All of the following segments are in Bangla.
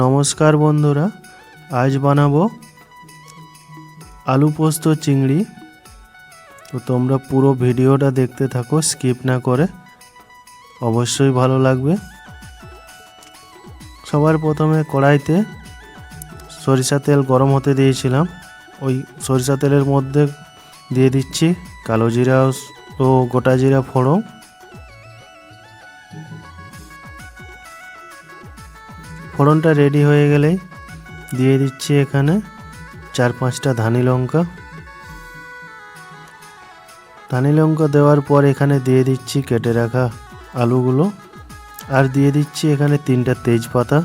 নমস্কার বন্ধুরা, আজ বানাবো আলু পোস্ত চিংড়ি। তো তোমরা পুরো ভিডিওটা দেখতে থাকো, স্কিপ না করে, অবশ্যই ভালো লাগবে। সবার প্রথমে কড়াইতে সরিষা তেল গরম হতে দিয়েছিলাম। ওই সরিষা তেলের মধ্যে দিয়ে দিচ্ছি কালো জিরা ও গোটা জিরা ফোড়ন। ফোড়নটা রেডি হয়ে গেলেই দিয়ে দিচ্ছি এখানে 4-5টা ধানি লঙ্কা। ধানি লঙ্কা দেওয়ার পর এখানে দিয়ে দিচ্ছি কেটে রাখা আলুগুলো, আর দিয়ে দিচ্ছি এখানে 3টা তেজপাতা।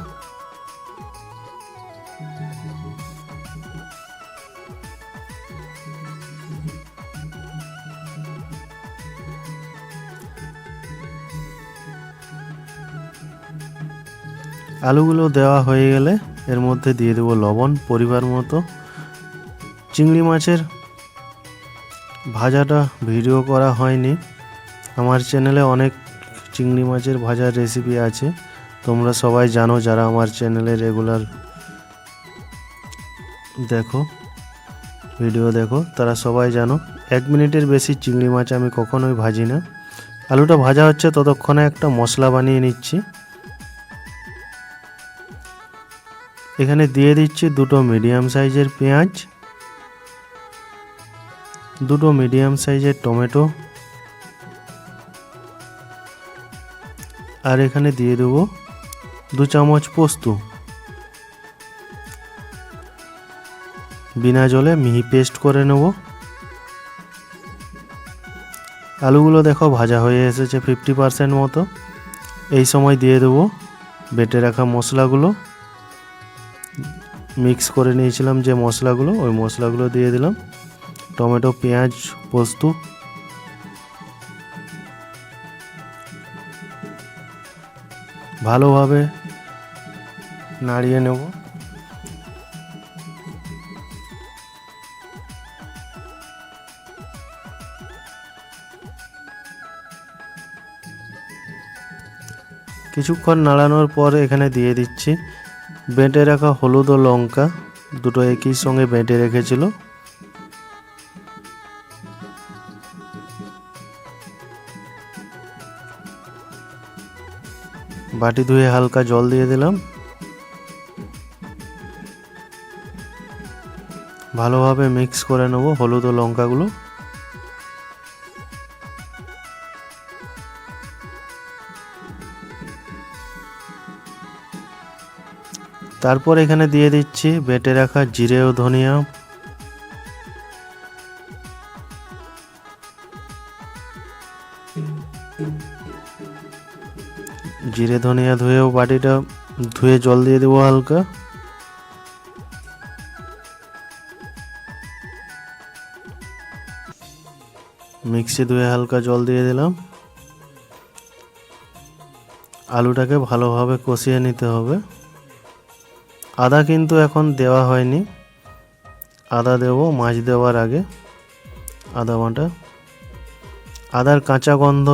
আলুগুলো দেওয়া হয়ে গেলে এর মধ্যে দিয়ে দেবো লবণ পরিমাণ মতো। চিংড়ি মাছের ভাজাটা ভিডিও করা হয়নি, আমার চ্যানেলে অনেক চিংড়ি মাছের ভাজার রেসিপি আছে, তোমরা সবাই জানো, যারা আমার চ্যানেলে রেগুলার দেখো, ভিডিও দেখো, তারা সবাই জানো 1 মিনিটের বেশি চিংড়ি মাছ আমি কখনোই ভাজি না। আলুটা ভাজা হচ্ছে ততক্ষণে একটা মশলা বানিয়ে নিচ্ছি। এখানে দিয়ে দিচ্ছি 2টো মিডিয়াম সাইজের পেঁয়াজ, 2টো মিডিয়াম সাইজের টমেটো, আর এখানে দিয়ে দেবো 2 চামচ পোস্ত। বিনা জলে মিহি পেস্ট করে নেব। আলুগুলো দেখো ভাজা হয়ে এসেছে 50% মতো। এই সময় দিয়ে দেবো বেটে রাখা মশলাগুলো, মিক্স করে নিয়েছিলাম যে মশলাগুলো, ওই মশলাগুলো দিয়ে দিলাম। টমেটো, পেঁয়াজ, পোস্ত ভালোভাবে নাড়িয়ে নেব। কিছুক্ষণ নাড়ানোর পর এখানে দিয়ে দিচ্ছি বেটে রাখা হলুদ ও লঙ্কা, 2টো একই সঙ্গে বেটে রেখেছিল। বাটি ধুয়ে হালকা জল দিয়ে দিলাম। ভালোভাবে মিক্স করে নেব হলুদ ও লঙ্কাগুলো। তারপর এখানে দিয়ে দিচ্ছি বেটে রাখা জিরে ও ধনিয়া, জিরে ধনিয়া ধুয়েও বাটিটা ধুয়ে জল দিয়ে দেবো হালকা। মিক্সি ধুয়ে হালকা জল দিয়ে দিলাম। আলুটাকে ভালোভাবে কষিয়ে নিতে হবে। আদা কিন্তু এখন দেওয়া হয়নি, আদা দেব মাছ দেওয়ার আগে। আদা বাটা, আদার কাঁচা গন্ধ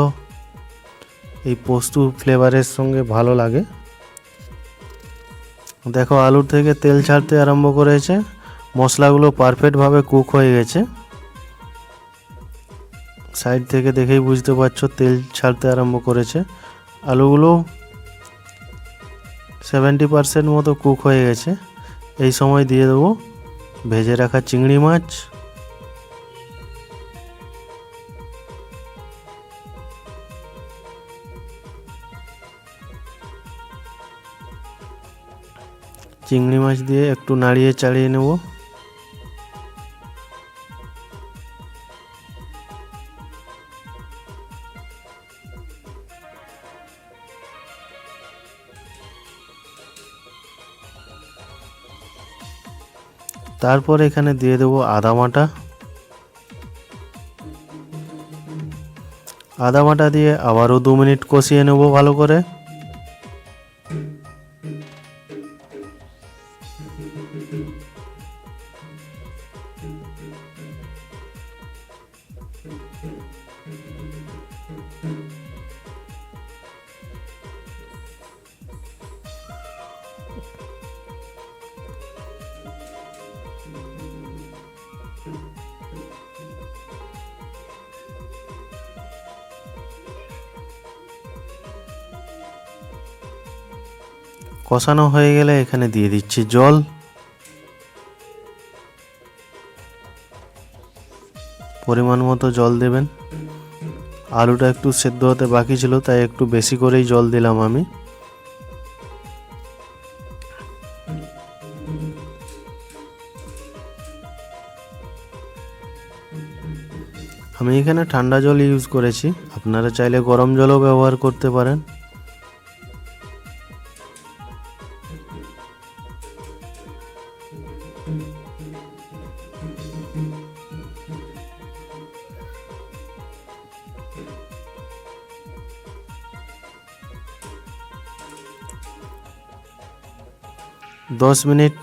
এই পোস্ত ফ্লেভারের সঙ্গে ভালো লাগে। দেখো আলুর থেকে তেল ছাড়তে আরম্ভ করেছে, মশলাগুলো পারফেক্টভাবে কুক হয়ে গেছে। সাইড থেকে দেখেই বুঝতে পারছো তেল ছাড়তে আরম্ভ করেছে। আলুগুলো 70% মতো কুক হয়ে গেছে। এই সময় দিয়ে দেবো ভেজে রাখা চিংড়ি মাছ, চিংড়ি মাছ দিয়ে একটু নাড়িয়ে চাড়িয়ে নেব। তারপর এখানে দিয়ে দেবো আদা বাটা। আদা বাটা দিয়ে আবারও 2 মিনিট কষিয়ে নেব ভালো করে। কষানো হয়ে গেলে এখানে দিয়ে দিচ্ছি জল। পরিমাণ মতো জল দেবেন। আলুটা একটু সেদ্ধ হতে বাকি ছিল, তাই একটু বেশি করেই জল দিলাম আমি। আমি এখানে ঠান্ডা জল ইউজ করেছি, আপনারা চাইলে গরম জলও ব্যবহার করতে পারেন। দশ মিনিট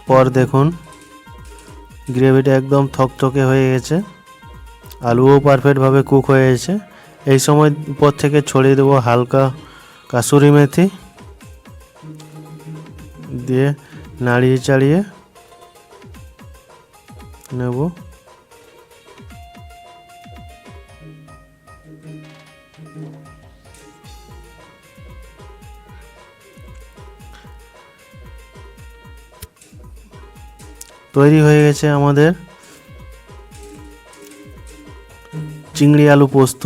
পর দেখুন গ্রেভিটা একদম থকথকে হয়ে গেছে, আলুও পারফেক্টভাবে কুক হয়ে গেছে। এই সময় পর থেকে ছড়িয়ে দেবো হালকা কাসুরি মেথি, দিয়ে নাড়িয়ে চাড়িয়ে নেব। তৈরি হয়ে গেছে আমাদের চিংড়ি আলু পোস্ত।